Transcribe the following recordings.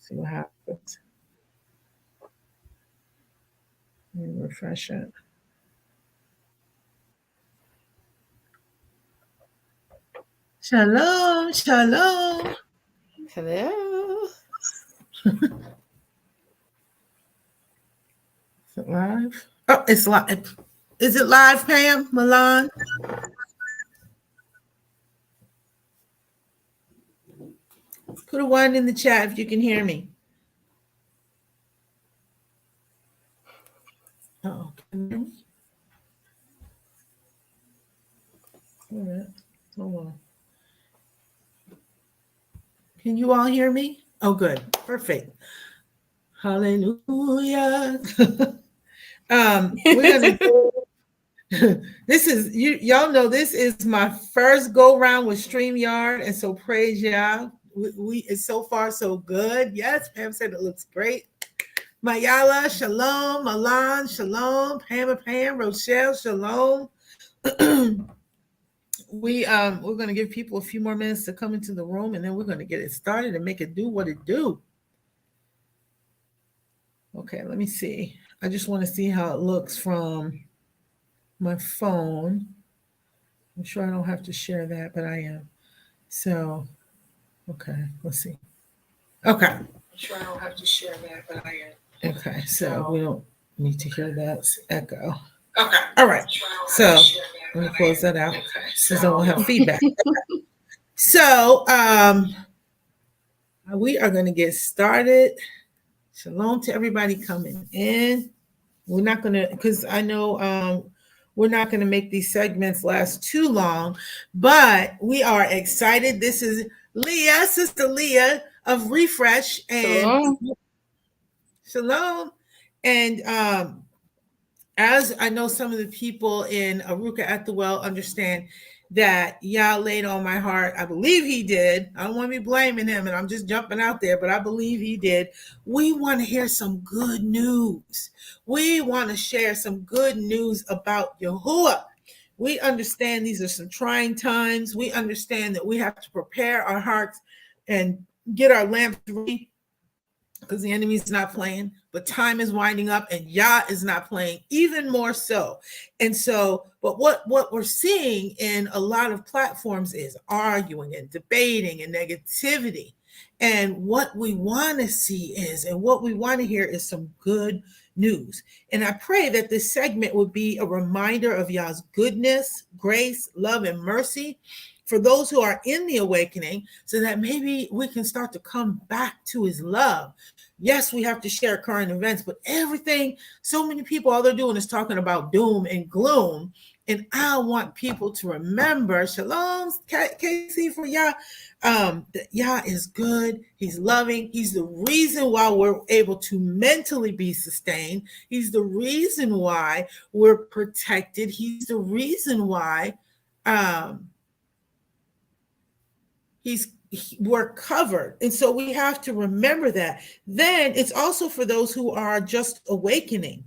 See what happens. Let me refresh it. Shalom, shalom. Hello. Is it live? Oh, it's live. Is it live, Pam? Milan? Put a one in the chat if you can hear me. Oh, can you hear me? All right. Hold on. Can you all hear me? Oh, good. Perfect. Hallelujah. We're gonna do this is y'all know this is my first go round with StreamYard, and so praise y'all. We it's so far so good. Yes, Pam said it looks great. Mayala, shalom, Malan, shalom, Pam, Rochelle, shalom. We're gonna give people a few more minutes to come into the room, and then we're gonna get it started and make it do what it do. Okay, let me see. I just want to see how it looks from my phone. I'm sure I don't have to share that, but I am. So, okay, let's see. Okay. I'm sure I don't have to share that, but I am. Okay, so we don't need to hear that echo. Okay. All right. So let me close that out since I won't have feedback. So we are going to get started. Shalom to everybody coming in. We're not going to, because I know we're not going to make these segments last too long, but we are excited. This is Leah, Sister Leah of Refresh. And Shalom. And as I know some of the people in Arukah at the Well understand that Yah laid on my heart. I believe he did. I don't want to be blaming him, and I'm just jumping out there, but I believe he did. We want to hear some good news. We want to share some good news about Yahuwah. We understand these are some trying times. We understand that we have to prepare our hearts and get our lamps ready, because the enemy's not playing, but time is winding up and Yah is not playing even more so. And so, but what we're seeing in a lot of platforms is arguing and debating and negativity. And what we want to see is, and what we want to hear is some good news. And I pray that this segment would be a reminder of Yah's goodness, grace, love, and mercy for those who are in the awakening, so that maybe we can start to come back to his love. Yes, we have to share current events, but everything, so many people, all they're doing is talking about doom and gloom. And I want people to remember, shalom, Casey, for Yah, that Yah is good. He's loving. He's the reason why we're able to mentally be sustained. He's the reason why we're protected. He's the reason why we're covered. And so we have to remember that. Then it's also for those who are just awakening,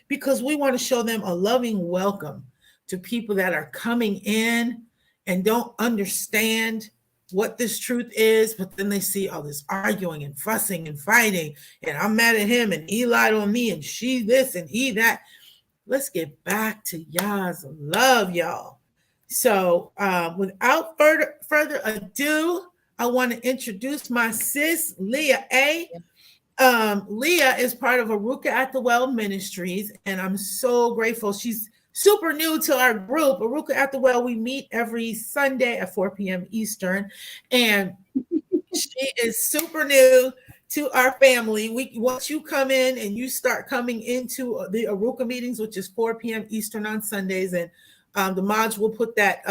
because we want to show them a loving welcome to people that are coming in and don't understand what this truth is, but then they see all this arguing and fussing and fighting, and I'm mad at him, and he lied on me, and she this and he that. Let's get back to Yah's love, y'all. So without further ado, I want to introduce my sis, Leah A. Leah is part of Arukah at the Well Ministries, and I'm so grateful. She's super new to our group. Arukah at the Well, we meet every Sunday at 4 p.m. Eastern, and she is super new to our family. Once you come in and you start coming into the Arukah meetings, which is 4 p.m. Eastern on Sundays, and the mods will put that,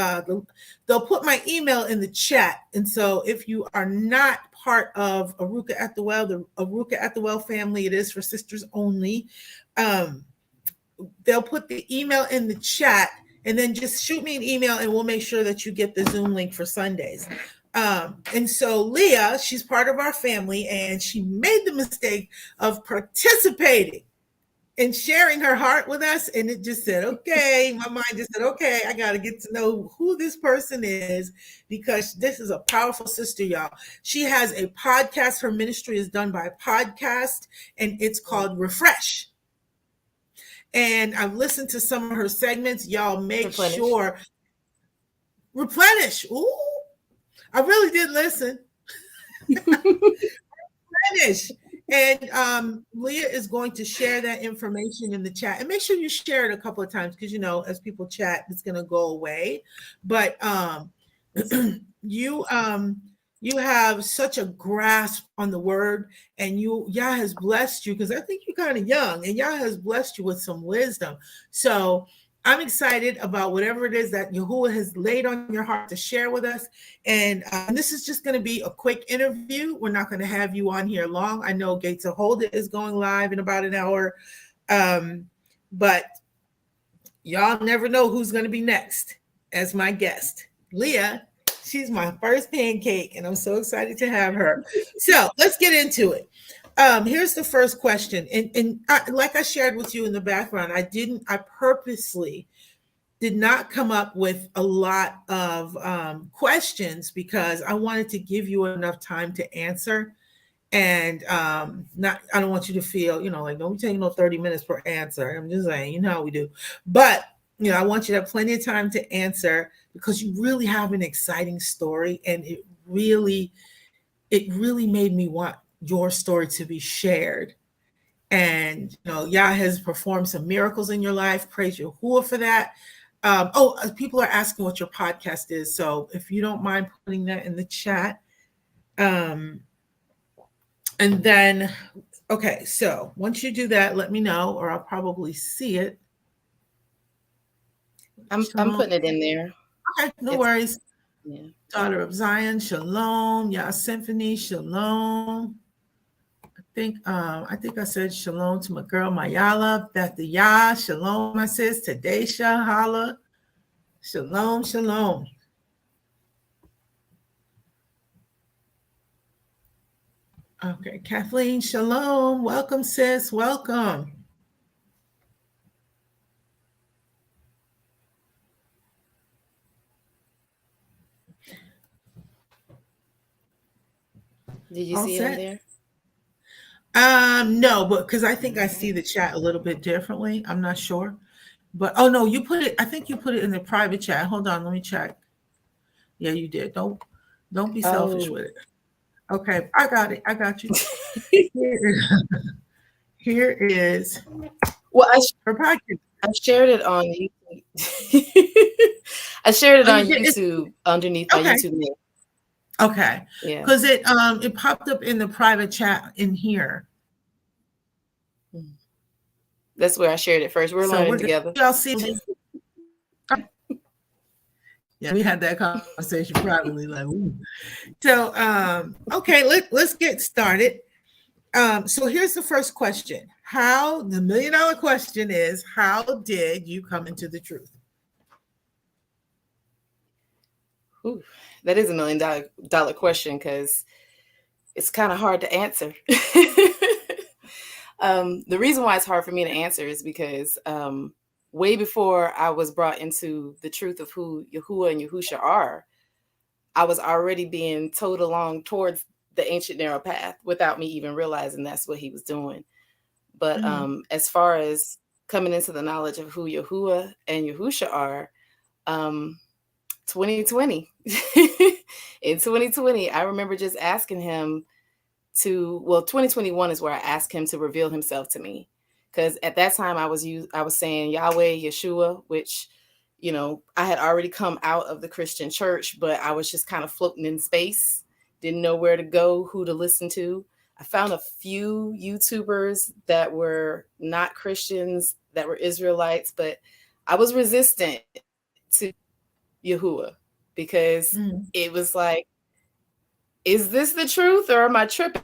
they'll put my email in the chat. And so if you are not part of Arukah at the Well, the Arukah at the Well family, it is for sisters only. They'll put the email in the chat, and then just shoot me an email and we'll make sure that you get the Zoom link for Sundays. And so Leah, she's part of our family, and she made the mistake of participating and sharing her heart with us. And it just said, okay, my mind just said, okay, I got to get to know who this person is because this is a powerful sister, y'all. She has a podcast. Her ministry is done by podcast, and it's called Refresh. And I've listened to some of her segments. Y'all make sure. Replenish. Ooh, I really did listen. Replenish. And Leah is going to share that information in the chat. And make sure you share it a couple of times because, as people chat, it's going to go away. But you have such a grasp on the word, and Yah has blessed you because I think you're kind of young, and Yah has blessed you with some wisdom. So I'm excited about whatever it is that Yahuwah has laid on your heart to share with us. And this is just going to be a quick interview. We're not going to have you on here long. I know Gates of Hold It is going live in about an hour. But y'all never know who's going to be next as my guest. Leah, she's my first pancake, and I'm so excited to have her. So let's get into it. Here's the first question. And like I shared with you in the background, I purposely did not come up with a lot of questions because I wanted to give you enough time to answer. And I don't want you to feel, like, don't be taking no 30 minutes per answer. I'm just saying, you know how we do. But, I want you to have plenty of time to answer because you really have an exciting story. And it really made me want your story to be shared. And Yah has performed some miracles in your life. Praise Yahuwah for that. People are asking what your podcast is. So if you don't mind putting that in the chat. And then, okay, so once you do that, let me know, or I'll probably see it. I'm putting it in there. Okay, no worries. Yeah. Daughter of Zion, shalom. Yah Symphony, shalom. I think I said shalom to my girl Mayala, Beth the Yah, shalom, my sis, Tadesha, holla, shalom, shalom. Okay, Kathleen, shalom, welcome, sis, welcome. Did you see it in there? No, but because I think I see the chat a little bit differently. I'm not sure. But no, you put it, I think you put it in the private chat. Hold on, let me check. Yeah, you did. Don't be selfish with it. Okay, I got it. I got you. Here is her podcast. I shared it on YouTube. I shared it on YouTube underneath my YouTube name. Okay. Yeah. Because it popped up in the private chat in here. That's where I shared it first. We're learning together. Y'all see this? Yeah, we had that conversation probably like. Ooh. So okay, let's get started. So here's the first question. The $1 million question is, how did you come into the truth? Ooh, that is $1 million question because it's kind of hard to answer. The reason why it's hard for me to answer is because way before I was brought into the truth of who Yahuwah and Yahusha are, I was already being towed along towards the ancient narrow path without me even realizing that's what he was doing. But as far as coming into the knowledge of who Yahuwah and Yahusha are, 2020. In 2020, I remember just asking him 2021 is where I asked him to reveal himself to me. Because at that time I was saying Yahweh, Yeshua, which, I had already come out of the Christian church, but I was just kind of floating in space, didn't know where to go, who to listen to. I found a few YouTubers that were not Christians, that were Israelites, but I was resistant to Yahuwah because it was like, is this the truth or am I tripping?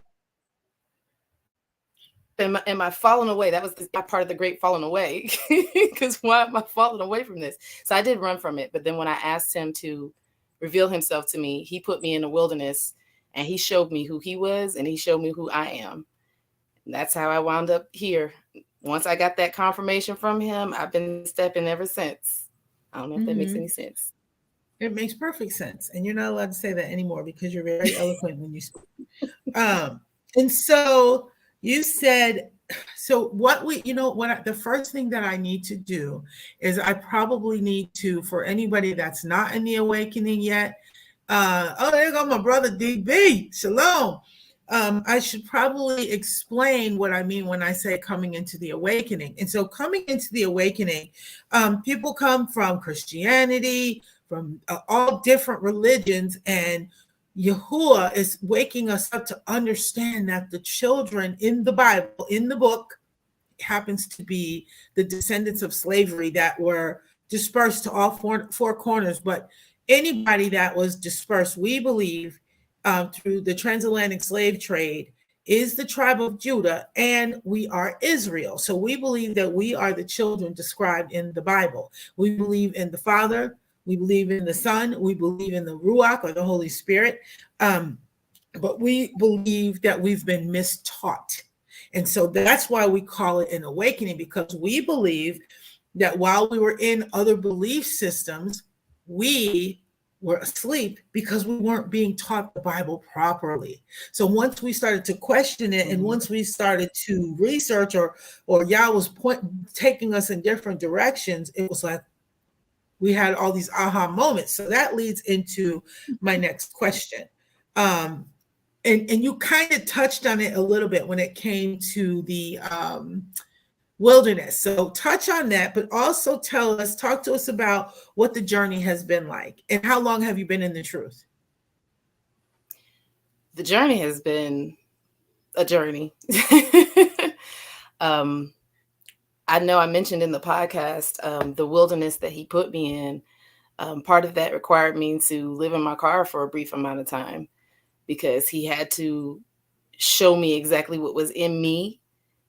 Am I falling away? That was part of the great falling away because why am I falling away from this? So I did run from it. But then when I asked him to reveal himself to me, he put me in the wilderness and he showed me who he was and he showed me who I am. And that's how I wound up here once I got that confirmation from him, I've been stepping ever since. I don't know if that makes any sense. It makes perfect sense. And you're not allowed to say that anymore because you're very eloquent when you speak. And so you said, so what we, the first thing that I need to do is I probably need to, for anybody that's not in the awakening yet, oh, there go my brother DB, shalom. I should probably explain what I mean when I say coming into the awakening. And so coming into the awakening, people come from Christianity, from all different religions, and Yahuwah is waking us up to understand that the children in the Bible, in the book, happens to be the descendants of slavery that were dispersed to all four corners. But anybody that was dispersed, we believe, through the transatlantic slave trade, is the tribe of Judah, and we are Israel. So we believe that we are the children described in the Bible. We believe in the Father, we believe in the Son, we believe in the Ruach or the Holy Spirit, but we believe that we've been mistaught. And so that's why we call it an awakening, because we believe that while we were in other belief systems, we were asleep because we weren't being taught the Bible properly. So once we started to question it, and once we started to research, or Yah was taking us in different directions, it was like we had all these aha moments. So that leads into my next question. And you kind of touched on it a little bit when it came to the wilderness. So touch on that, but also talk to us about what the journey has been like, and how long have you been in the truth? The journey has been a journey. I know I mentioned in the podcast the wilderness that he put me in. Part of that required me to live in my car for a brief amount of time, because he had to show me exactly what was in me.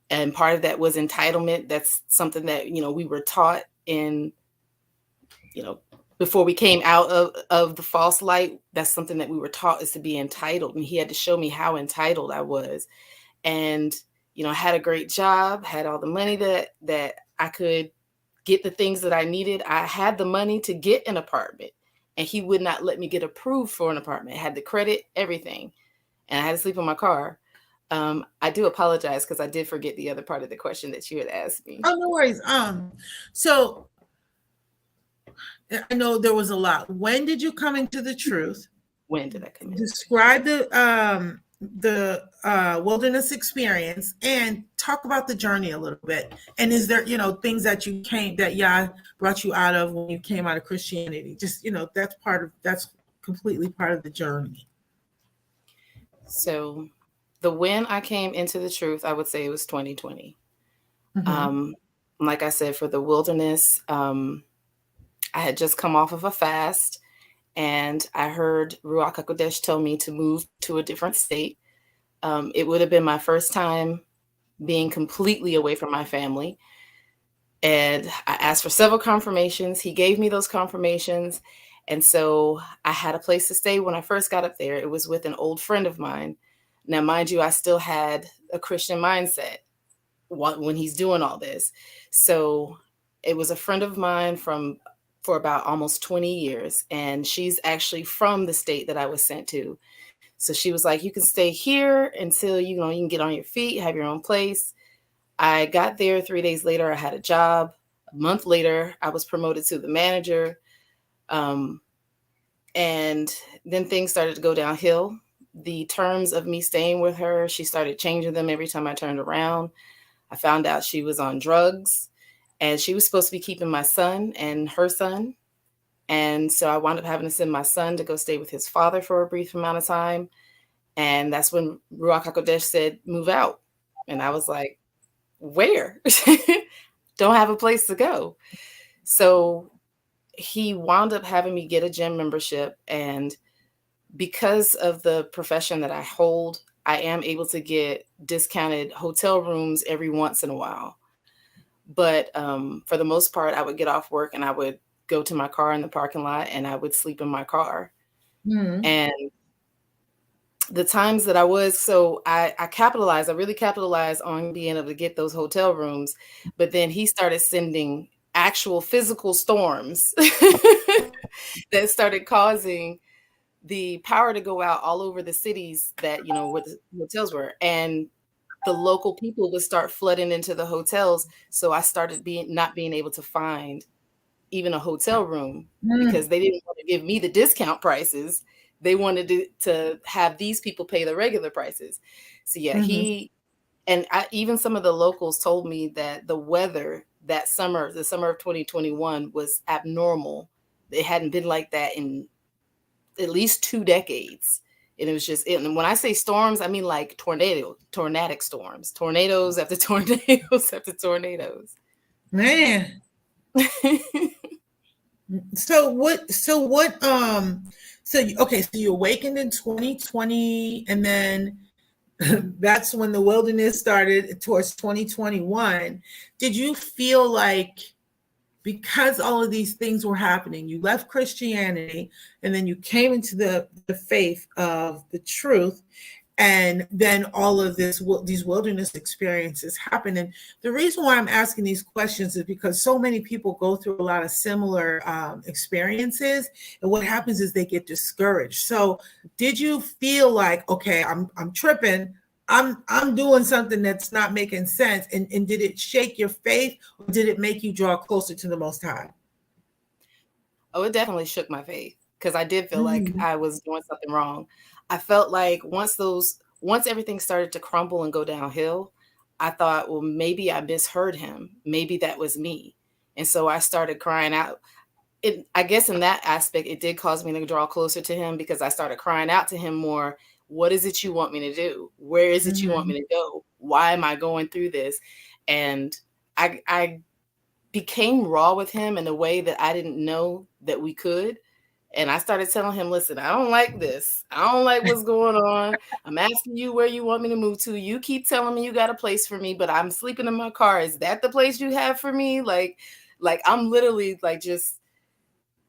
And part of that was entitlement. That's something that, we were taught in, before we came out of the false light. That's something that we were taught, is to be entitled. And he had to show me how entitled I was. And, I had a great job, had all the money that I could get the things that I needed. I had the money to get an apartment, and he would not let me get approved for an apartment. I had the credit, everything. And I had to sleep in my car. I do apologize because I did forget the other part of the question that you had asked me. Oh, no worries. So I know there was a lot. When did you come into the truth? When did I come in? Describe the wilderness experience, and talk about the journey a little bit. And is there, things that Yah brought you out of when you came out of Christianity? Just, that's completely part of the journey. So when I came into the truth, I would say it was 2020. Mm-hmm. Like I said, for the wilderness, I had just come off of a fast, and I heard Ruach HaKodesh tell me to move to a different state. It would have been my first time being completely away from my family. And I asked for several confirmations. He gave me those confirmations. And so I had a place to stay when I first got up there. It was with an old friend of mine. Now, mind you, I still had a Christian mindset when he's doing all this. So it was a friend of mine for about almost 20 years. And she's actually from the state that I was sent to. So she was like, you can stay here until, you can get on your feet, have your own place. I got there 3 days later. I had a job. A month later, I was promoted to the manager. And then things started to go downhill. The terms of me staying with her, she started changing them every time I turned around. I found out she was on drugs, and she was supposed to be keeping my son and her son. And so I wound up having to send my son to go stay with his father for a brief amount of time. And that's when Ruach HaKodesh said, move out. And I was like, where? Don't have a place to go. So he wound up having me get a gym membership. And because of the profession that I hold, I am able to get discounted hotel rooms every once in a while. But for the most part, I would get off work and I would go to my car in the parking lot, and I would sleep in my car. Mm-hmm. And the times that I was, so I really capitalized on being able to get those hotel rooms, but then he started sending actual physical storms that started causing the power to go out all over the cities that, where the hotels were. And the local people would start flooding into the hotels. So I started not being able to find even a hotel room because they didn't want to give me the discount prices. They wanted to have these people pay the regular prices. So yeah, even some of the locals told me that the weather that summer, the summer of 2021, was abnormal. It hadn't been like that in at least 2 decades. And it was and when I say storms, I mean like tornadic storms, tornadoes after tornadoes after tornadoes. Man. Okay, so you awakened in 2020, and then that's when the wilderness started towards 2021. Did you feel like, because all of these things were happening, you left Christianity and then you came into the faith of the truth, and then all of these wilderness experiences happen? And the reason why I'm asking these questions is because so many people go through a lot of similar experiences, and what happens is they get discouraged. So did you feel like, okay, I'm tripping, I'm doing something that's not making sense, and did it shake your faith, or did it make you draw closer to the Most High? Oh, it definitely shook my faith because I did feel like I was doing something wrong. I felt like once everything started to crumble and go downhill, I thought, well, maybe I misheard him. Maybe that was me. And so I started crying out. I guess in that aspect, it did cause me to draw closer to him because I started crying out to him more. What is it you want me to do? Where is it you want me to go? Why am I going through this? And I became raw with him in a way that I didn't know that we could. And I started telling him, listen, I don't like this. I don't like what's going on. I'm asking you where you want me to move to. You keep telling me you got a place for me, but I'm sleeping in my car. Is that the place you have for me? Like I'm literally like just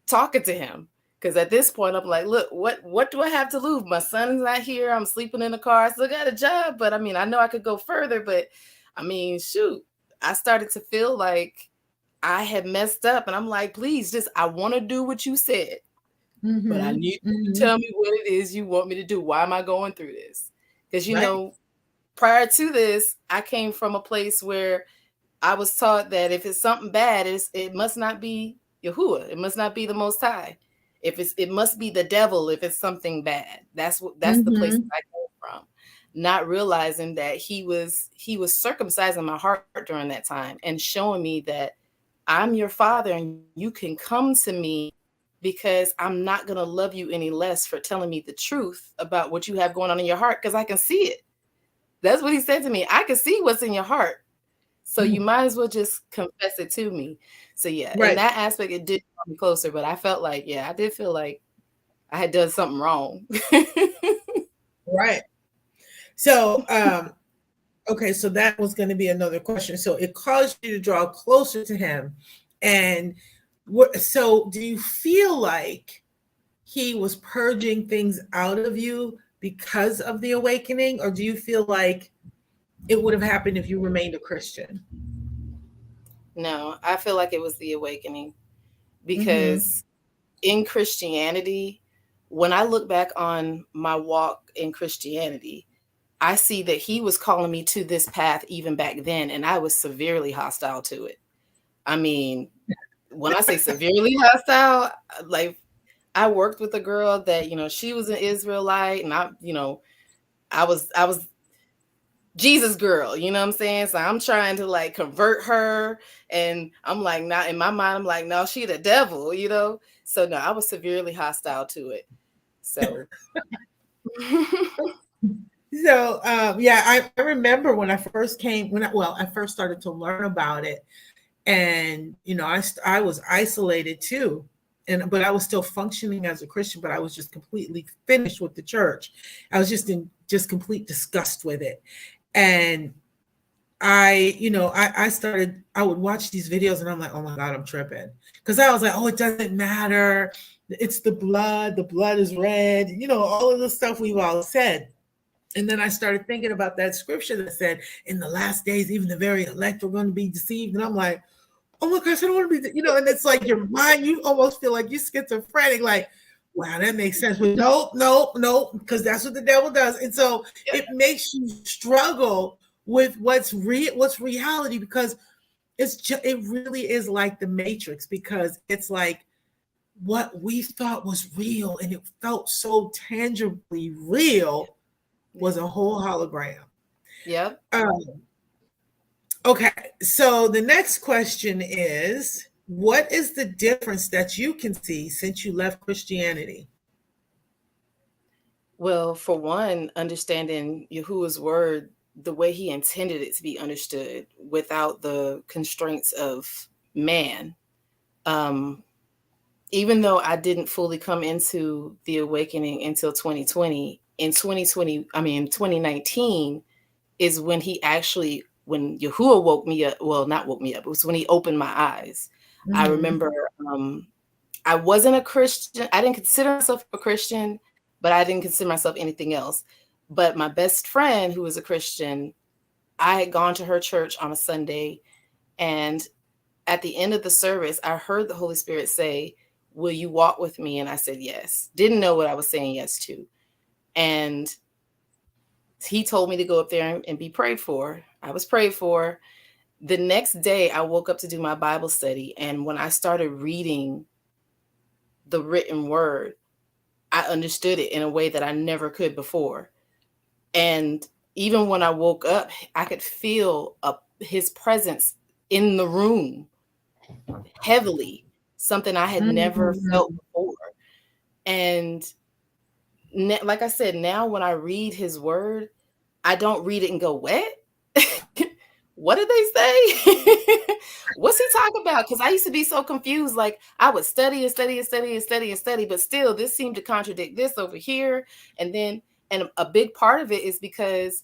talking to him. Because at this point, I'm like, look, what do I have to lose? My son's not here. I'm sleeping in the car. I still got a job. But I mean, I know I could go further. But I mean, shoot, I started to feel like I had messed up. And I'm like, please, I want to do what you said. But I need you to tell me what it is you want me to do. Why am I going through this? Because, prior to this, I came from a place where I was taught that if it's something bad, it must not be Yahuwah. It must not be the Most High. It must be the devil if it's something bad. That's the place that I came from. Not realizing that he was circumcising my heart during that time and showing me that I'm your father and you can come to me because I'm not going to love you any less for telling me the truth about what you have going on in your heart because I can see it. That's what he said to me. I can see what's in your heart. So you might as well just confess it to me. So yeah, in that aspect, it did draw me closer, but I felt like, I did feel like I had done something wrong. Right. So, okay, so that was going to be another question. So it caused you to draw closer to him. And so do you feel like he was purging things out of you because of the awakening? Or do you feel like it would have happened if you remained a Christian? No, I feel like it was the awakening because in Christianity, when I look back on my walk in Christianity, I see that he was calling me to this path even back then, and I was severely hostile to it. I mean, when I say severely hostile, like I worked with a girl that, she was an Israelite and I was Jesus girl, you know what I'm saying? So I'm trying to like convert her and I'm like, not in my mind, I'm like, no, she the devil, So no, I was severely hostile to it. So So I remember when I first came, I first started to learn about it, and I was isolated too, but I was still functioning as a Christian, but I was just completely finished with the church. I was just in complete disgust with it, and I would watch these videos and I'm like, oh my God, I'm tripping, because I was like, oh, it doesn't matter. it's the blood is red, all of the stuff we've all said. And then I started thinking about that scripture that said, in the last days, even the very elect are going to be deceived. And I'm like, oh my gosh, I don't want to be, and it's like your mind, you almost feel like you're schizophrenic, like, wow, that makes sense. But no, because that's what the devil does. And so it makes you struggle with what's reality, because it really is like the Matrix, because it's like what we thought was real and it felt so tangibly real was a whole hologram. Yep. Okay, so the next question is, what is the difference that you can see since you left Christianity? Well, for one, understanding Yahuwah's word the way he intended it to be understood, without the constraints of man. Even though I didn't fully come into the awakening until 2020, in 2019 is when when Yahuwah woke me up. Well, not woke me up. It was when he opened my eyes. Mm-hmm. I remember I wasn't a Christian. I didn't consider myself a Christian, but I didn't consider myself anything else. But my best friend, who was a Christian, I had gone to her church on a Sunday, and at the end of the service, I heard the Holy Spirit say, "Will you walk with me?" And I said, yes. Didn't know what I was saying yes to. And he told me to go up there and be prayed for. I was prayed for. The next day, I woke up to do my Bible study. And when I started reading the written word, I understood it in a way that I never could before. And even when I woke up, I could feel his presence in the room heavily, something I had never felt before. And like I said, now when I read his word, I don't read it and go, what? What did they say? What's he talking about? Because I used to be so confused. Like, I would study and study and study and study and study, but still this seemed to contradict this over here. And a big part of it is because,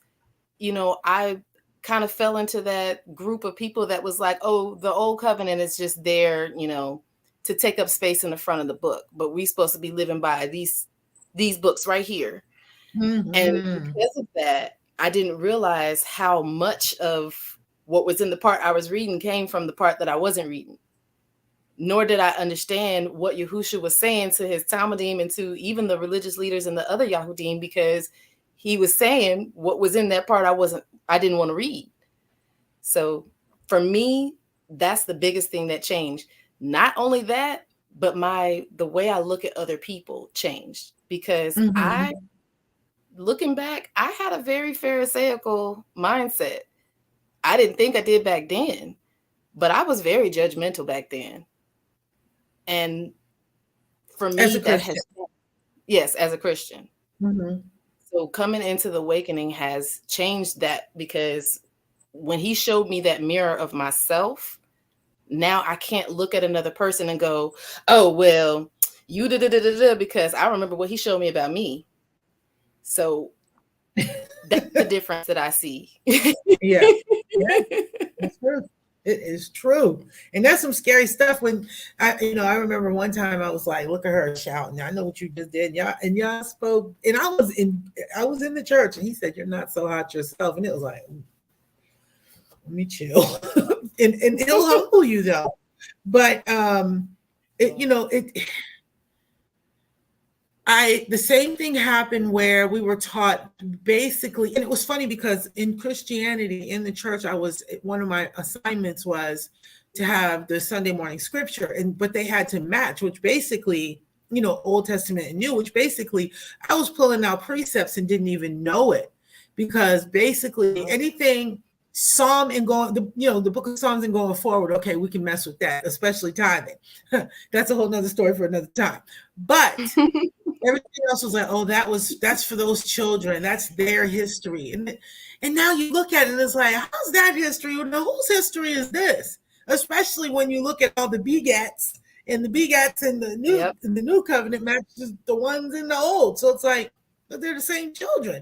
I kind of fell into that group of people that was like, oh, the old covenant is just there, to take up space in the front of the book, but we're supposed to be living by these books right here. Mm-hmm. And because of that, I didn't realize how much of what was in the part I was reading came from the part that I wasn't reading. Nor did I understand what Yahushua was saying to his Talmudim and to even the religious leaders and the other Yahudim, because he was saying what was in that part I didn't want to read. So for me, that's the biggest thing that changed. Not only that, but the way I look at other people changed, because looking back, I had a very Pharisaical mindset. I didn't think I did back then, but I was very judgmental back then. And for me, yes, as a Christian. Mm-hmm. So coming into the awakening has changed that, because when he showed me that mirror of myself, now I can't look at another person and go, oh, well, you da-da-da-da-da, because I remember what he showed me about me. So that's the difference that I see. Yeah, that's true. It is true. And that's some scary stuff. When I remember one time I was like, look at her shouting. I know what you just did. Y'all spoke. And I was in the church, and he said, you're not so hot yourself. And it was like, let me chill. and it'll humble you though. But the same thing happened where we were taught basically, and it was funny because in Christianity, in the church, one of my assignments was to have the Sunday morning scripture, but they had to match, which basically, Old Testament and New, which basically I was pulling out precepts and didn't even know it, because basically anything Psalm and going, the book of Psalms and going forward, okay, we can mess with that, especially tithing. That's a whole nother story for another time. But everything else was like, oh, that's for those children. That's their history. And now you look at it and it's like, how's that history? Whose history is this? Especially when you look at all the begats, and the begats in the new in the new covenant matches the ones in the old. So it's like, but they're the same children.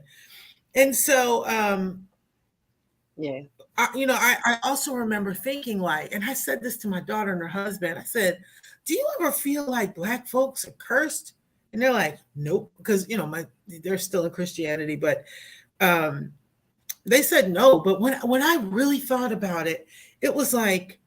And so I also remember thinking, like, and I said this to my daughter and her husband, I said, do you ever feel like Black folks are cursed? And they're like, nope, because they're still in Christianity, but um, they said no. But when I really thought about it, it was like,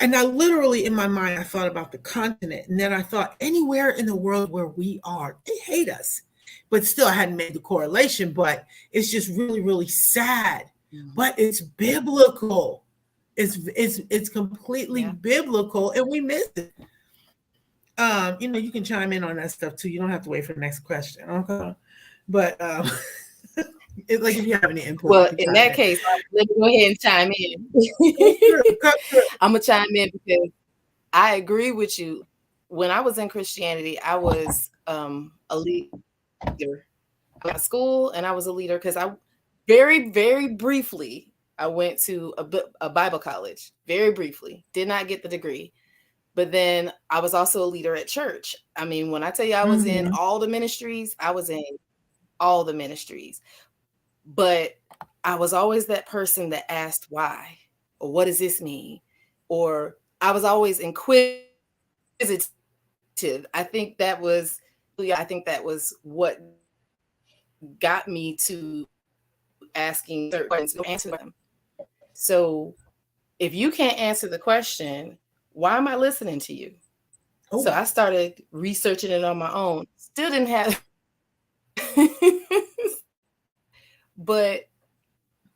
and I literally in my mind I thought about the continent, and then I thought anywhere in the world where we are, they hate us. But still, I hadn't made the correlation. But it's just really, really sad. But it's biblical. It's completely biblical, and we miss it. You can chime in on that stuff too. You don't have to wait for the next question. Okay. But it's like if you have any input. Well, in that case, let me go ahead and chime in. I'm gonna chime in because I agree with you. When I was in Christianity, I was a leader at school, and I was a leader because I very, very briefly I went to a Bible college. Very briefly, did not get the degree. But then I was also a leader at church. I mean, when I tell you I was in all the ministries, I was in all the ministries. But I was always that person that asked why, or what does this mean? Or I was always inquisitive. I think that was what got me to asking certain questions, answer them. So if you can't answer the question, why am I listening to you? Oh. So I started researching it on my own. Still didn't have, but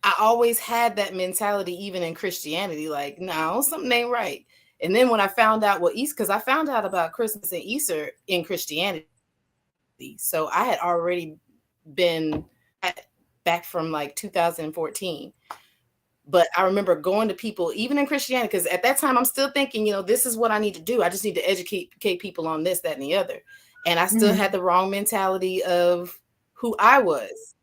I always had that mentality, even in Christianity, like, no, something ain't right. And then when I found out because I found out about Christmas and Easter in Christianity. So I had already been back from like 2014. But I remember going to people, even in Christianity, because at that time I'm still thinking, this is what I need to do. I just need to educate people on this, that, and the other. And I still had the wrong mentality of who I was.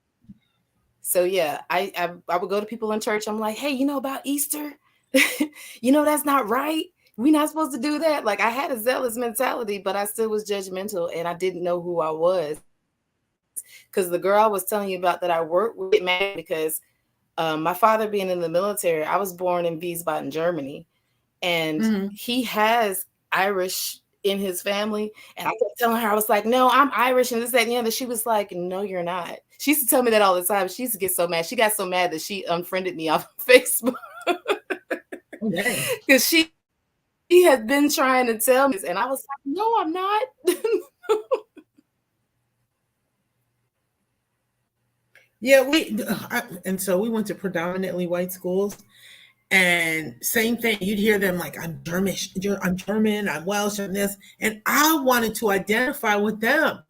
So yeah, I would go to people in church. I'm like, hey, about Easter? That's not right. We're not supposed to do that. Like, I had a zealous mentality, but I still was judgmental, and I didn't know who I was. Because the girl I was telling you about that I worked with, mad because my father being in the military, I was born in Wiesbaden, Germany, and he has Irish in his family. And I kept telling her, I was like, no, I'm Irish and this, that, and the other. She was like, no, you're not. She used to tell me that all the time. She used to get so mad. She got so mad that she unfriended me off of Facebook. Because she had been trying to tell me this, and I was like, no, I'm not. Yeah, and so we went to predominantly white schools, and same thing. You'd hear them like, I'm German, I'm Welsh, and this, and I wanted to identify with them.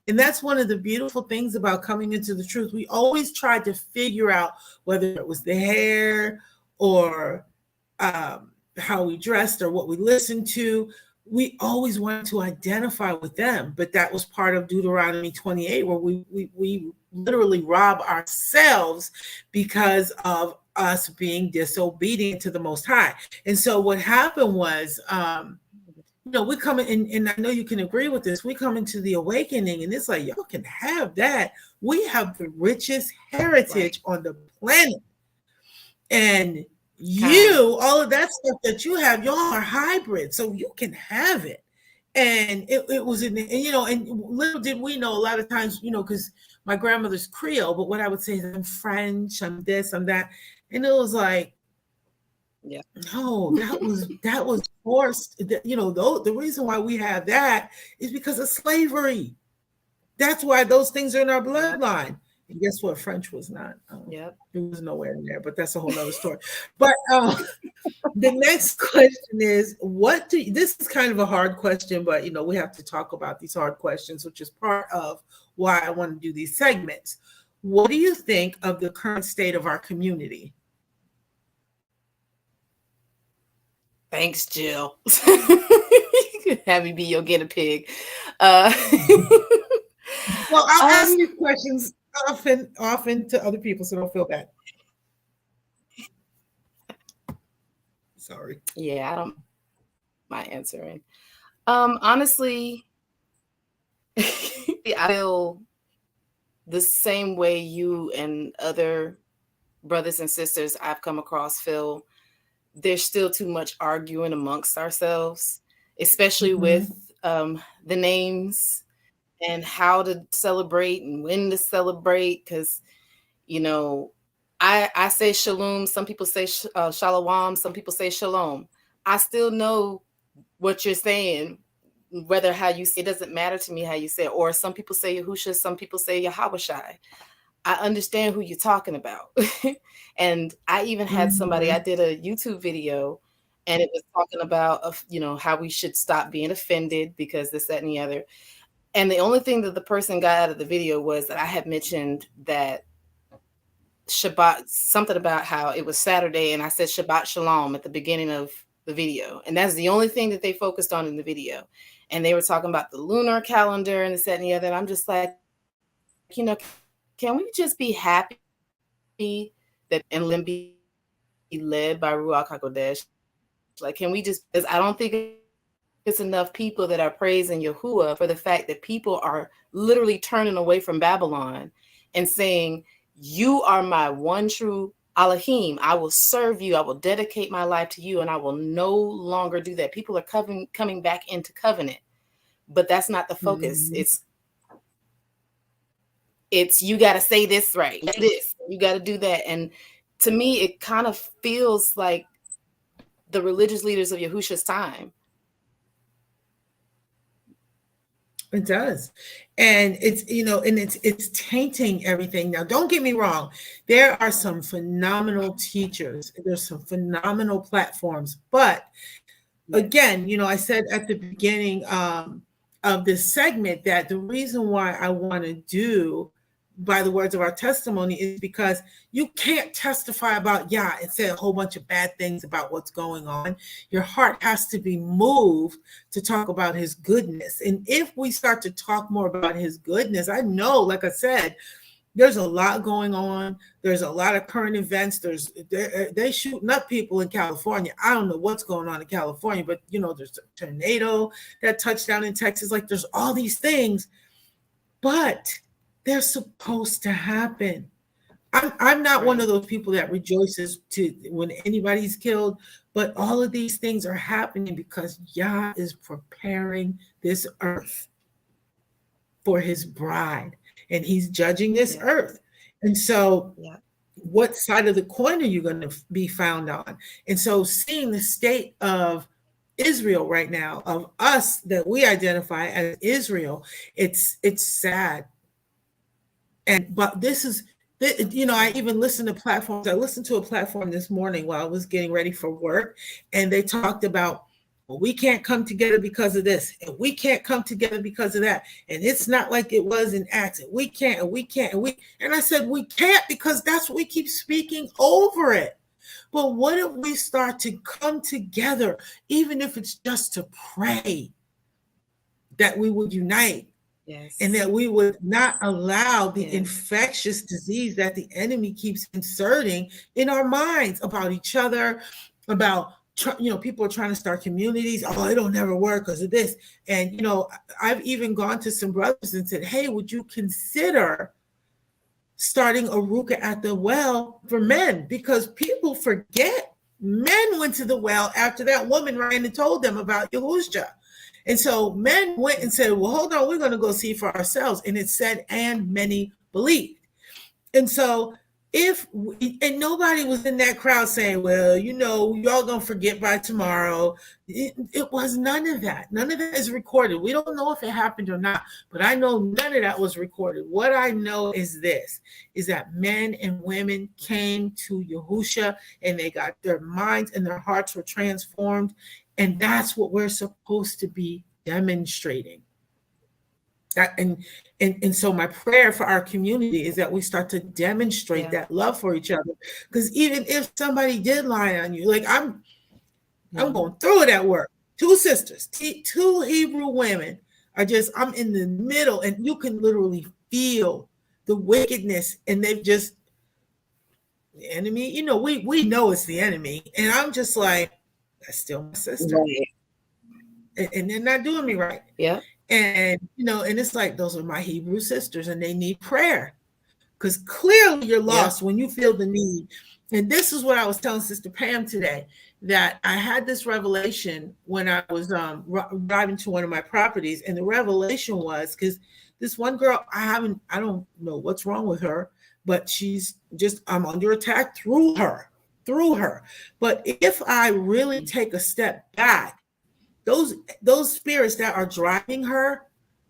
And that's one of the beautiful things about coming into the truth. We always tried to figure out whether it was the hair or how we dressed or what we listened to. We always wanted to identify with them, but that was part of Deuteronomy 28, where we literally rob ourselves because of us being disobedient to the Most High. And so what happened was, we come in, and I know you can agree with this. We come into the awakening, and it's like, y'all can have that. We have the richest heritage on the planet, and all of that stuff that you have, y'all are hybrid, so you can have it. And it was and little did we know, a lot of times, because my grandmother's Creole, but what I would say is, I'm French, I'm this, I'm that. And it was like, yeah, no, that was forced. The reason why we have that is because of slavery. That's why those things are in our bloodline. And guess what? French was not. It was nowhere in there, but that's a whole nother story. But the next question is, this is kind of a hard question, but we have to talk about these hard questions, which is part of why I want to do these segments. What do you think of the current state of our community? Thanks, Jill. Have me be your guinea pig. Well, I'll ask you questions often to other people, so don't feel bad. Sorry. Yeah, I don't mind answering. Honestly, I feel the same way you and other brothers and sisters I've come across feel, there's still too much arguing amongst ourselves, especially with Mhm. the names and how to celebrate and when to celebrate. Because, you know, I say shalom. Some people say shalom. Some people say shalom. I still know what you're saying, whether how you say it doesn't matter to me how you say it. Or some people say Yahusha, some people say Yahawashai. I understand who you're talking about. And I even had somebody, I Mhm. did a YouTube video and it was talking about, you know, how we should stop being offended because this, that, and the other. And the only thing that the person got out of the video was that I had mentioned that Shabbat, something about how it was Saturday, and I said Shabbat Shalom at the beginning of the video. And that's the only thing that they focused on in the video. And they were talking about the lunar calendar and this, that, and the other. And I'm just like, you know, can we just be happy that and let be led by Ruach HaKodesh? Like, can we just, because I don't think it's enough people that are praising Yahuwah for the fact that people are literally turning away from Babylon and saying, you are my one true Elohim. I will serve you. I will dedicate my life to you, and I will no longer do that. People are coming back into covenant, but that's not the focus. Mhm. It's you got to say this right, you got to do this, you got to do that. And to me, it kind of feels like the religious leaders of Yahusha's time. It does. And it's, and it's tainting everything. Now, don't get me wrong. There are some phenomenal teachers. There's some phenomenal platforms. But Yes. again, I said at the beginning of this segment that the reason why I want to do by the words of our testimony is because you can't testify about Yah and say a whole bunch of bad things about what's going on. Your heart has to be moved to talk about his goodness. And if we start to talk more about his goodness, I know, like I said, there's a lot going on. There's a lot of current events. They shooting up people in California. I don't know what's going on in California, but there's a tornado that touched down in Texas. Like there's all these things, but they're supposed to happen. I'm not one Right. of those people that rejoices to when anybody's killed, but all of these things are happening because Yah is preparing this earth for his bride, and he's judging this Yeah. earth. And so Yeah. what side of the coin are you going to be found on? And so seeing the state of Israel right now, of us that we identify as Israel, it's sad. And but this is, I Yeah. even listened to platforms. I listened to a platform this morning while I was getting ready for work, and they talked about, well, we can't come together because of this, and we can't come together because of that, and it's not like it was in Acts, and we can't, and we can't, and I said we can't because that's what we keep speaking over it. But what if we start to come together, even if it's just to pray, that we would unite, and Yes. that we would not allow the Yes. infectious disease that the enemy keeps inserting in our minds about each other, about people are trying to start communities. Oh, it'll never work because of this. And I've even gone to some brothers and said, hey, would you consider starting Arukah at the well for men? Because people forget men went to the well after that woman ran and told them about Yahushua. And so men went and said, well, hold on, we're going to go see for ourselves. And it said, and many believed. And so if and nobody was in that crowd saying, well, y'all gonna forget by tomorrow. It was none of that. None of that is recorded. We don't know if it happened or not, but I know none of that was recorded. What I know is this, is that men and women came to Yahusha, and they got their minds and their hearts were transformed. And that's what we're supposed to be demonstrating. And so my prayer for our community is that we start to demonstrate Yeah. that love for each other. Because even if somebody did lie on you, like I'm Mhm. going through it at work. Two sisters, two Hebrew women are just, I'm in the middle, and you can literally feel the wickedness, and they've just, the enemy, we know it's the enemy. And I'm just like, that's still my sister. Right. And they're not doing me right. Yep. And and it's like, those are my Hebrew sisters, and they need prayer. because clearly you're lost Yeah. when you feel the need. And this is what I was telling Sister Pam today, that I had this revelation when I was driving to one of my properties. And the revelation was because this one girl, I don't know what's wrong with her, but she's just, I'm under attack through her. But if I really take a step back, those spirits that are driving her,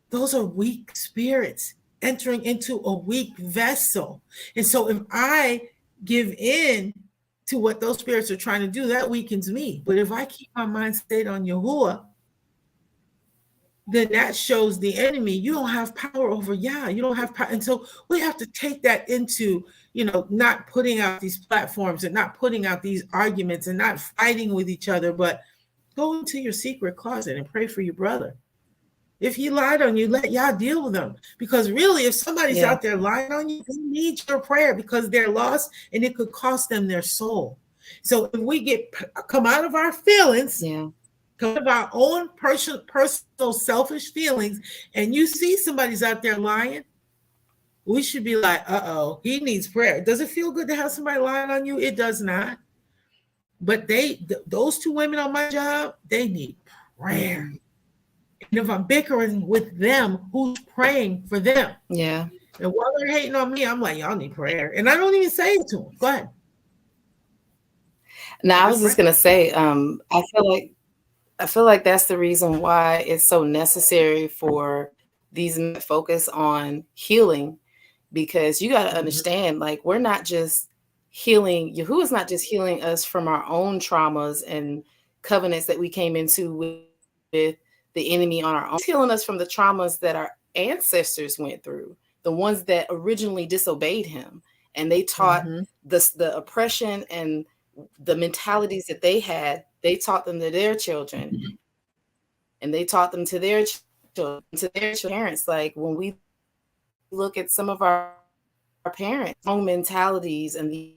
those are weak spirits entering into a weak vessel. And so if I give in to what those spirits are trying to do, that weakens me. But if I keep my mind stayed on Yahuwah, then that shows the enemy you don't have power over Yah. You don't have power. And so we have to take that into, not putting out these platforms and not putting out these arguments and not fighting with each other, but go into your secret closet and pray for your brother. If he lied on you, let Yah deal with them. Because really, if somebody's out there lying on you, they need your prayer because they're lost and it could cost them their soul. So if we come out of our feelings, come out of our own personal selfish feelings, and you see somebody's out there lying, we should be like, uh-oh, he needs prayer. Does it feel good to have somebody lying on you? It does not. But those two women on my job, they need prayer. And if I'm bickering with them, who's praying for them? Yeah. And while they're hating on me, I'm like, y'all need prayer. And I don't even say it to them. Go ahead. Now, I was just going to say, I feel like that's the reason why it's so necessary for these men to focus on healing, because you got to understand, like, we're not just healing. Yahuwah is not just healing us from our own traumas and covenants that we came into with the enemy on our own. He's healing us from the traumas that our ancestors went through, the ones that originally disobeyed him, and they taught the oppression and the mentalities that they had. They taught them to their children, and they taught them to their children, to their parents. Like, when we look at some of our parents' own mentalities and the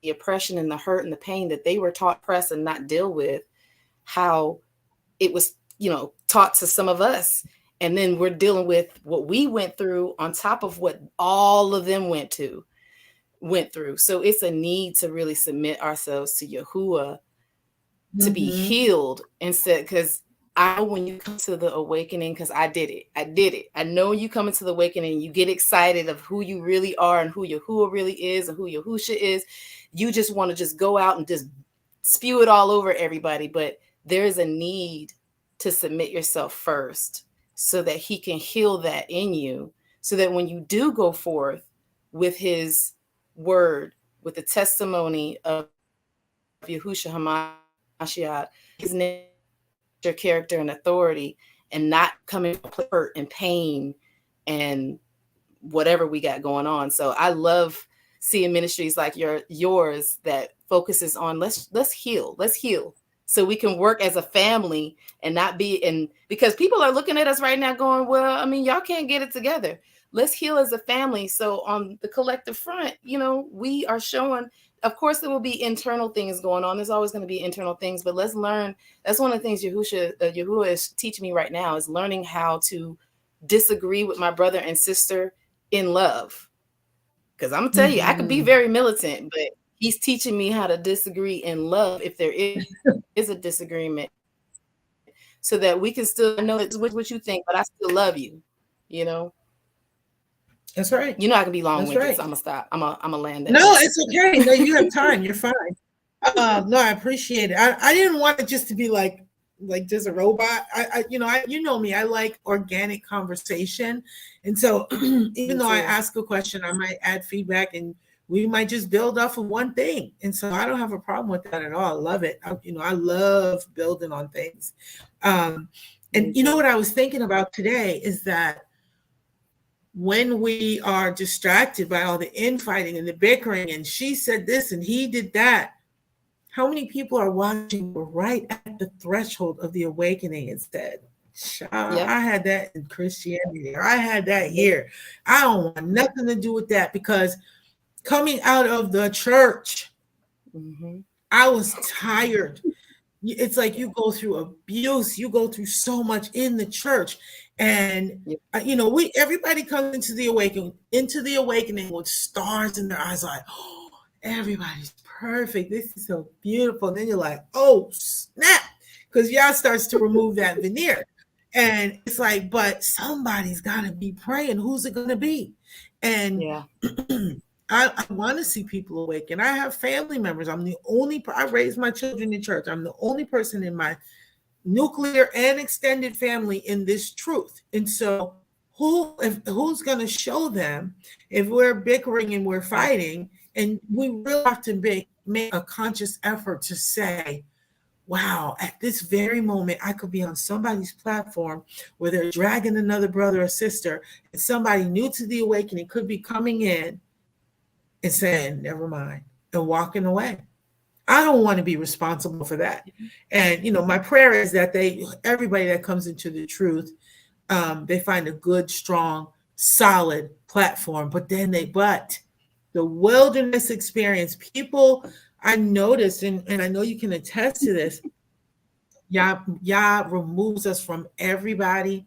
oppression and the hurt and the pain that they were taught to press and not deal with, how it was, taught to some of us. And then we're dealing with what we went through on top of what all of them went through. So it's a need to really submit ourselves to Yahuwah to be healed instead. Because I know when you come to the awakening, because I did it. I know you come into the awakening, you get excited of who you really are and who Yahuwah really is and who Yahusha is. You just want to just go out and just spew it all over everybody. But there is a need to submit yourself first so that he can heal that in you, so that when you do go forth with his word, with the testimony of Yahushua HaMashiach, his nature, character, and authority, and not coming from hurt and pain and whatever we got going on. So I love seeing ministries like yours that focuses on let's heal, so we can work as a family and not be because people are looking at us right now going, well, I mean, y'all can't get it together. Let's heal as a family. So on the collective front, we are showing, of course, there will be internal things going on. There's always going to be internal things, but let's learn. That's one of the things Yahuwah is teaching me right now, is learning how to disagree with my brother and sister in love. Because I'm going to tell you, I could be very militant, but he's teaching me how to disagree in love if there is a disagreement, so that we can still know it's what you think, but I still love you, That's right. I can be long-winded, so I'm going to stop. I'm going to land that. No, it's okay. No, you have time. You're fine. No, I appreciate it. I didn't want it just to be like just a robot. You know me, I like organic conversation. And so even though I ask a question, I might add feedback and we might just build off of one thing. And so I don't have a problem with that at all. I love it. I love building on things. And what I was thinking about today is that when we are distracted by all the infighting and the bickering, and she said this and he did that, how many people are watching right at the threshold of the awakening instead? I had that in Christianity. I had that here. I don't want nothing to do with that, because coming out of the church, I was tired. it's like you go through abuse, you go through so much in the church. And Yeah. Everybody comes into the awakening with stars in their eyes, like, oh, everybody's perfect. This is so beautiful. And then you're like, oh snap, because y'all starts to remove that veneer. And it's like, but somebody's got to be praying. Who's it going to be? And Yeah. I want to see people awaken. I have family members. I raised my children in church. I'm the only person in my nuclear and extended family in this truth. And so who's going to show them if we're bickering and we're fighting? And we really have to make a conscious effort to say, wow, at this very moment, I could be on somebody's platform where they're dragging another brother or sister, and somebody new to the awakening could be coming in and saying, never mind, and walking away. I don't want to be responsible for that. And, my prayer is that everybody that comes into the truth, they find a good, strong, solid platform. But the wilderness experience, people, I noticed, and I know you can attest to this, Yah removes us from everybody,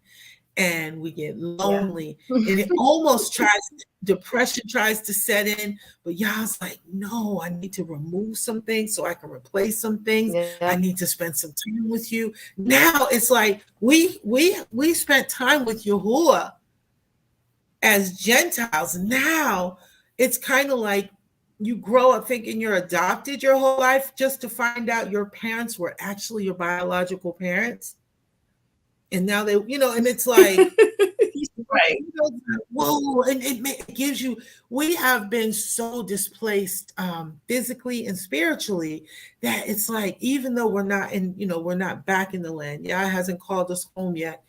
and we get lonely. Yeah. And depression tries to set in, but Yah's like, no, I need to remove some things so I can replace some things. Yeah. I need to spend some time with you. Now it's like we spent time with Yahuwah as Gentiles. Now it's kind of like you grow up thinking you're adopted your whole life, just to find out your parents were actually your biological parents. And now and it's like, right. Whoa, and it gives you, we have been so displaced physically and spiritually, that it's like, even though we're not back in the land, Yah hasn't called us home yet,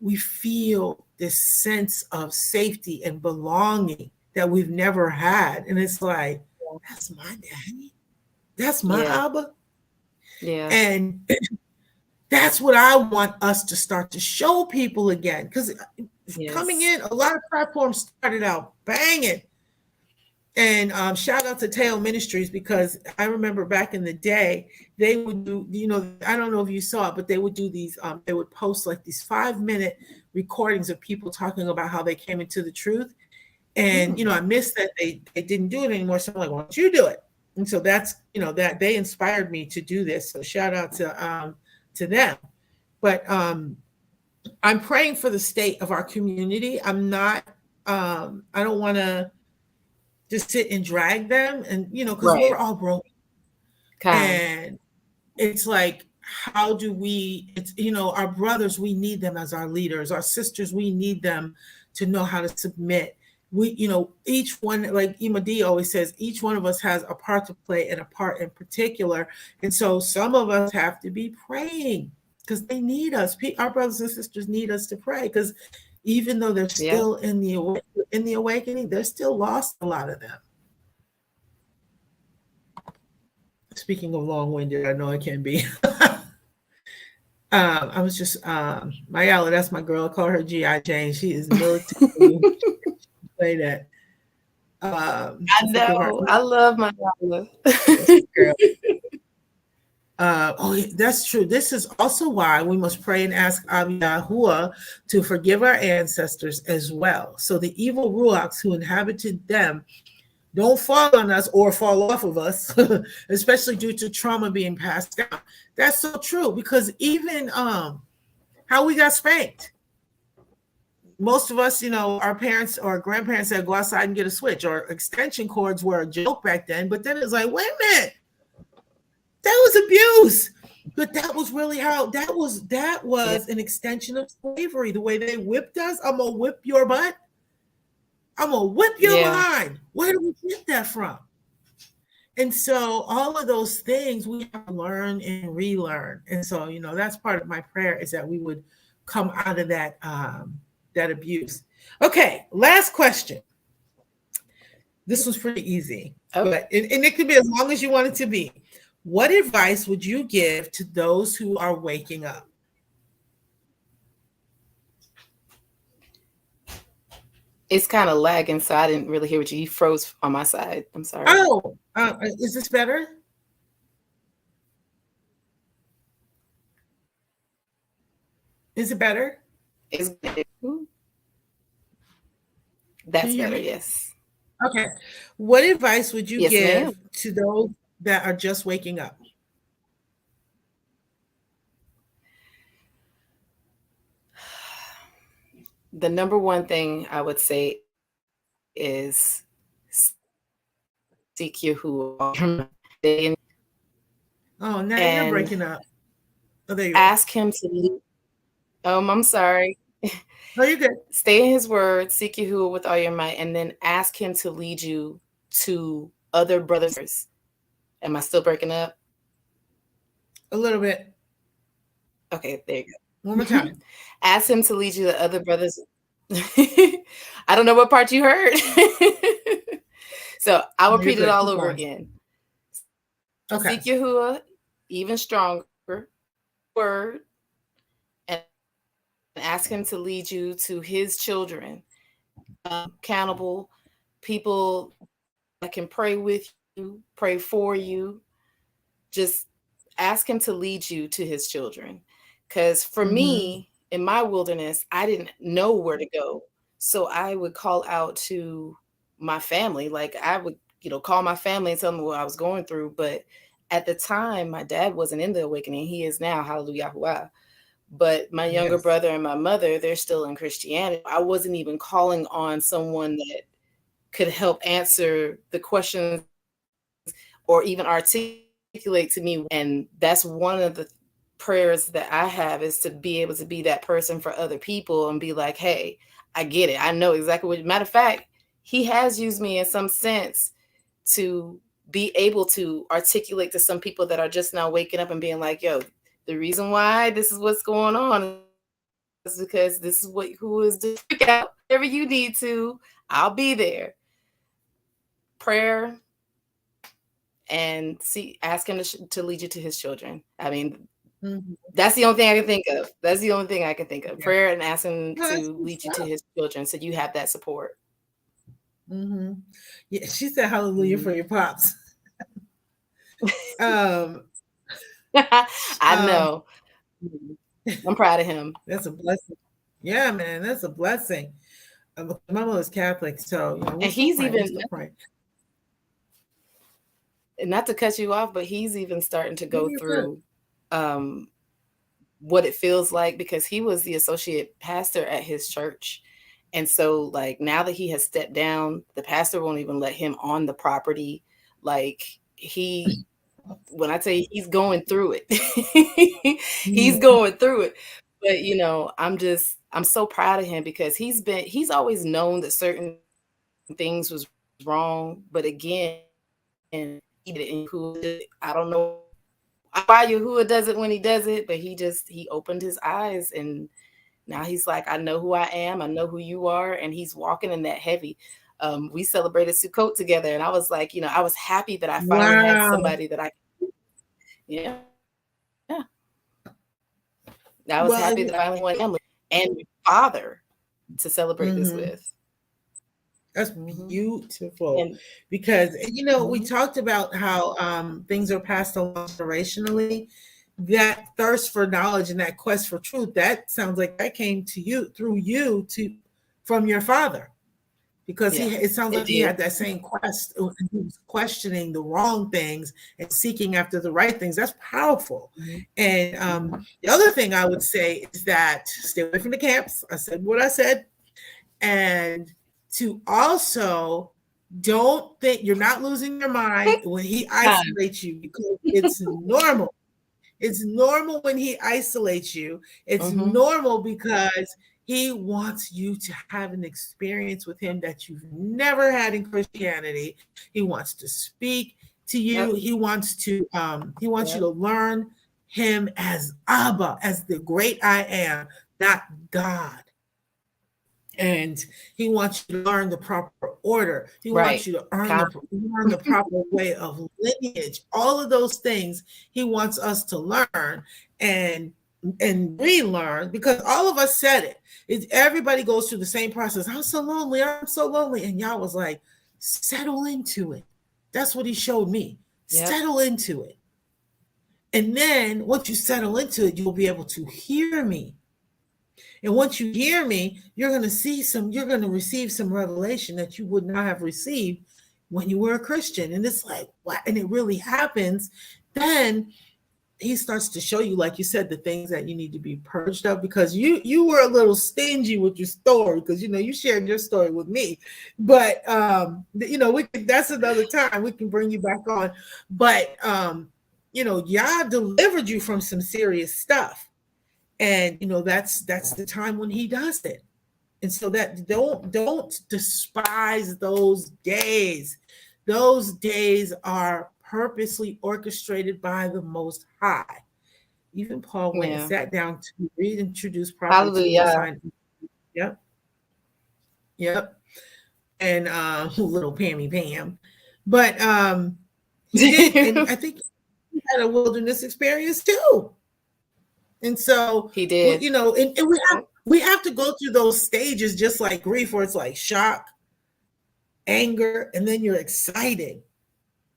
we feel this sense of safety and belonging that we've never had. And it's like, that's my daddy, that's my Abba. Yeah. And that's what I want us to start to show people again. Because coming in, a lot of platforms started out banging. And shout out to Teo Ministries, because I remember back in the day, they would do, I don't know if you saw it, but they would do these, they would post like these 5-minute recordings of people talking about how they came into the truth. And, I missed that they didn't do it anymore. So I'm like, why don't you do it? And so that's, that they inspired me to do this. So shout out to them. But I'm praying for the state of our community. I'm not, I don't want to just sit and drag them, and, because we're all broken. And it's like, how do we, our brothers, we need them as our leaders. Our sisters, we need them to know how to submit. We, each one, like Imadi always says, each one of us has a part to play, and a part in particular. And so some of us have to be praying, because they need us. Our brothers and sisters need us to pray, because even though they're still in the awakening, they're still lost, a lot of them. Speaking of long-winded, I know it can be. I was just, Mayala, that's my girl. I call her G.I. Jane. She is military. Say that. I know. I love Mayala. That's true. This is also why we must pray and ask Yahuwah to forgive our ancestors as well, so the evil ruachs who inhabited them don't fall on us or fall off of us, especially due to trauma being passed down. That's so true, because even how we got spanked. Most of us, our parents or grandparents said, go outside and get a switch, or extension cords were a joke back then. But then it's like, wait a minute, that was abuse. But that was really how that was an extension of slavery. The way they whipped us. I'm gonna whip your butt. I'm gonna whip your behind. Where do we get that from? And so all of those things we have to learn and relearn. And so, that's part of my prayer, is that we would come out of that that abuse. Okay, last question. This was pretty easy. Okay. And it could be as long as you want it to be. What advice would you give to those who are waking up? It's kind of lagging, so I didn't really hear what you froze on my side. I'm sorry. Oh, is this better? Is it better? It's Can that's you hear better. me? Yes. Okay. What advice would you Yes, ma'am. give to those that are just waking up? The number one thing I would say is seek Yahuwah Oh, now you're and breaking up. Oh, there you are. ask him to lead. I'm sorry. Oh, you're good. Stay in his word, seek Yahuwah with all your might, and then ask him to lead you to other brothers. Am I still breaking up? A little bit. Okay, there One more you go. time. Ask him to lead you to other brothers. I don't know what part you heard. So I'll No, you're repeat it good. all Keep over going. again. Okay. Seek Yahuwah even stronger, word, and ask him to lead you to his children, accountable people that can pray with you, pray for you. Just ask him to lead you to his children. Because for Mm-hmm. me, in my wilderness, I didn't know where to go. So I would call out to my family. Like I would, call my family and tell them what I was going through. But at the time, my dad wasn't in the awakening. He is now, hallelujah. But my younger Yes. brother and my mother, they're still in Christianity. I wasn't even calling on someone that could help answer the questions or even articulate to me. And that's one of the prayers that I have, is to be able to be that person for other people and be like, hey, I get it. I know exactly what. Matter of fact, he has used me in some sense to be able to articulate to some people that are just now waking up and being like, yo, the reason why this is what's going on is because this is what who is doing. Out whatever you need to, I'll be there. Prayer, and ask him to lead you to his children. I mean, Mm-hmm. that's the only thing I can think of. That's the only thing I can think of. Yeah. Prayer and ask him Well, that's to good lead you to stuff. his children, so you have that support. Mm-hmm. Yeah, she said hallelujah for Mhm. your pops. Um, I um, know. I'm proud of him. that's a blessing. Yeah, man, that's a blessing. My mother was Catholic, so we're And still he's praying. We're even, still praying. not to cut you off, but he's even starting to Yeah, go you're good. through what it feels like, because he was the associate pastor at his church. And so, like, now that he has stepped down, the pastor won't even let him on the property. Like, when I tell you he's going through it, he's Mhm. going through it. But, I'm so proud of him, because he's always known that certain things was wrong. But again, he did it in who, I don't know why Yahuwah does it when he does it, but he opened his eyes, and now he's like, I know who I am, I know who you are, and he's walking in that heavy. We celebrated Sukkot together, and I was like, I was happy that I finally had Wow. somebody that yeah, I was Well, happy that I finally had family and father to celebrate this mhm. with. That's Hmm. beautiful, And because we mhm. talked about how things are passed along generationally. That thirst for knowledge and that quest for truth, that sounds like that came to you through you to from your father, because Yeah, it sounds it like he did. had that same quest. He was questioning the wrong things and seeking after the right things. That's powerful. Mhm. And the other thing I would say is that stay away from the camps. I said what I said. And to also, don't think you're not losing your mind when he Time. isolates you, because it's normal. It's normal when he isolates you. It's Hmm. normal because he wants you to have an experience with him that you've never had in Christianity. He wants to speak to you. Yep. He wants you Yep. to learn him as Abba, as the great I am, not God. And he wants you to learn the proper order. He wants Right. you to Con- learn the proper way of lineage. All of those things he wants us to learn and relearn, because all of us said it. Everybody goes through the same process. I'm so lonely. I'm so lonely. And y'all was like, settle into it. That's what he showed me. Yep. Settle into it. And then once you settle into it, you'll be able to hear me. And once you hear me, you're going to receive some revelation that you would not have received when you were a Christian. And it's like, what? And it really happens. Then he starts to show you, like you said, the things that you need to be purged of, because you were a little stingy with your story, because you shared your story with me. But that's another time we can bring you back on. But Yah delivered you from some serious stuff. And that's the time when he does it. And so that don't despise those days. Those days are purposely orchestrated by the Most High. Even Paul went and sat down to reintroduce properly to the Most High. Yep. And little Pammy Pam. But he did, and I think he had a wilderness experience too. And so he did. And we have to go through those stages, just like grief, where it's like shock, anger, and then you're excited.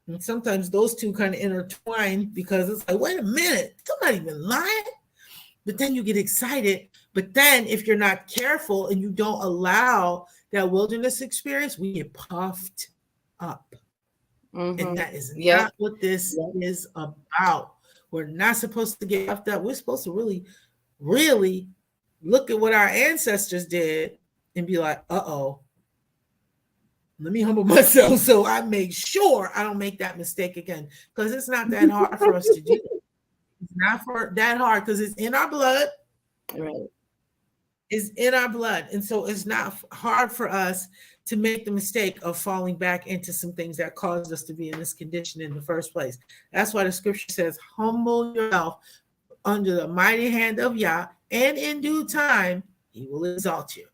And sometimes those two kind of intertwine, because it's like, wait a minute, somebody been lying. But then you get excited. But then if you're not careful and you don't allow that wilderness experience, we get puffed up. Mm-hmm. And that is not what this is about. We're not supposed to get puffed up. We're supposed to really, really look at what our ancestors did and be like, uh-oh, let me humble myself so I make sure I don't make that mistake again. Because it's not that hard for us to do it. It's not that hard, because it's in our blood. Right. It's in our blood. And so it's not hard for us to make the mistake of falling back into some things that caused us to be in this condition in the first place. That's why the scripture says, humble yourself under the mighty hand of Yah, and in due time, he will exalt you.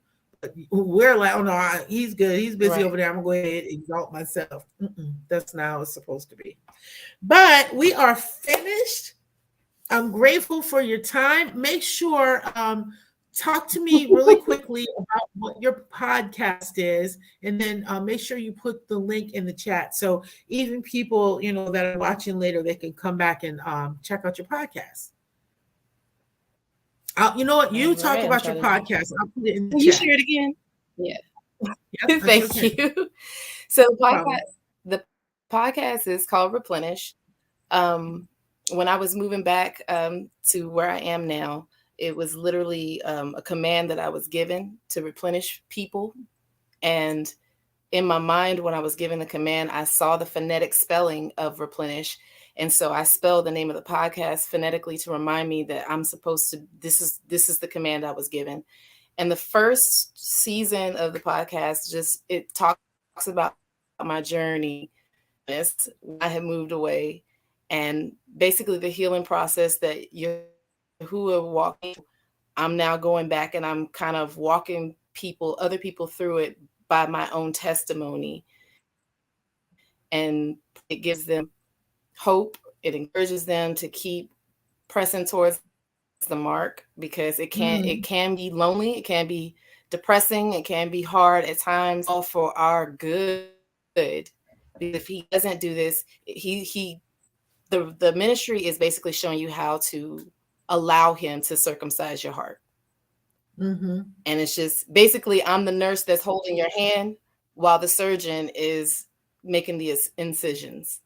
But we're like, oh no, he's good. He's busy over there. I'm going to go ahead and exalt myself. That's not how it's supposed to be. But we are finished. I'm grateful for your time. Make sure, talk to me really quickly about what your podcast is, and then make sure you put the link in the chat, so even people that are watching later, they can come back and check out your podcast. You know what? You talk about your podcast. I'll put it in the chat. You share it again? Yeah. Thank you. So the podcast is called Replenish. When I was moving back to where I am now, it was literally a command that I was given to replenish people. And in my mind, when I was given the command, I saw the phonetic spelling of replenish. And so I spelled the name of the podcast phonetically to remind me that I'm supposed to, this is the command I was given. And the first season of the podcast, it talks about my journey. I had moved away, and basically the healing process that Yahuwah walking, I'm now going back and I'm kind of walking other people through it by my own testimony. And it gives them hope. It encourages them to keep pressing towards the mark, because it can be lonely, it can be depressing, it can be hard at times, all for our good. If he doesn't do this, the ministry is basically showing you how to allow him to circumcise your heart. And it's just basically, I'm the nurse that's holding your hand while the surgeon is making the incisions.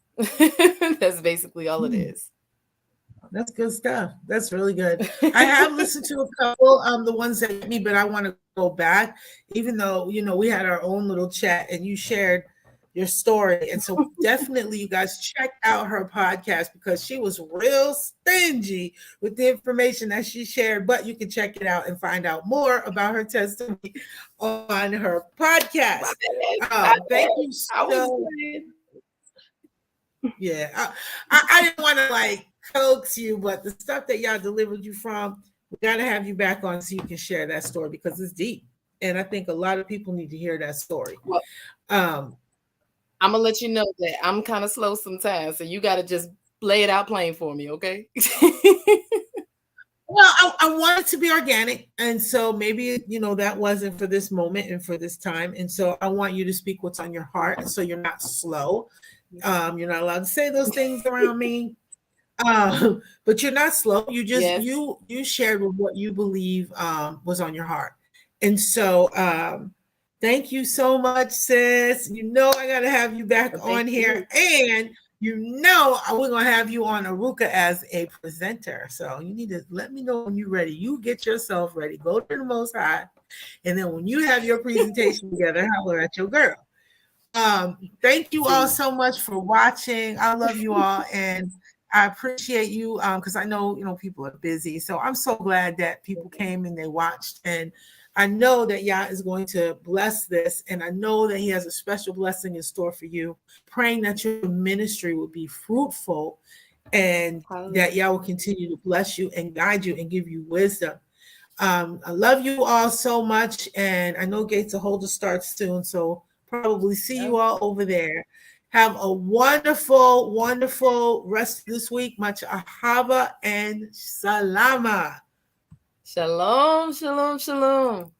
That's basically all it is. That's good stuff. That's really good. I have listened to a couple, the ones that hit me, but I want to go back, even though, we had our own little chat and you shared your story. And so definitely you guys check out her podcast, because she was real stingy with the information that she shared, but you can check it out and find out more about her testimony on her podcast. Thank you so much. Yeah, I didn't want to coax you, but the stuff that y'all delivered you from, we got to have you back on so you can share that story, because it's deep. And I think a lot of people need to hear that story. Well, I'm going to let you know that I'm kind of slow sometimes, so you got to just lay it out plain for me, okay? Well, I want it to be organic. And so maybe, that wasn't for this moment and for this time. And so I want you to speak what's on your heart, so you're not slow. You're not allowed to say those things around me. But you're not slow. You just Yes. you shared with what you believe was on your heart. And so thank you so much, sis. You know I gotta have you back Well, thank on here. you. And you know we're gonna have you on Arukah as a presenter. So you need to let me know when you're ready. You get yourself ready. Go to the Most High. And then when you have your presentation together, holler at your girl. Thank you all See. so much for watching. I love you all, and I appreciate you because I know people are busy. So I'm so glad that people came and they watched, and I know that Yah is going to bless this, and I know that He has a special blessing in store for you. Praying that your ministry will be fruitful, and that Hallelujah. Yah will continue to bless you and guide you and give you wisdom. I love you all so much, and I know Gates will hold to start soon, so probably see you Yep. all over there. Have a wonderful, wonderful rest of this week. Much ahava and salama. Shalom, shalom, shalom.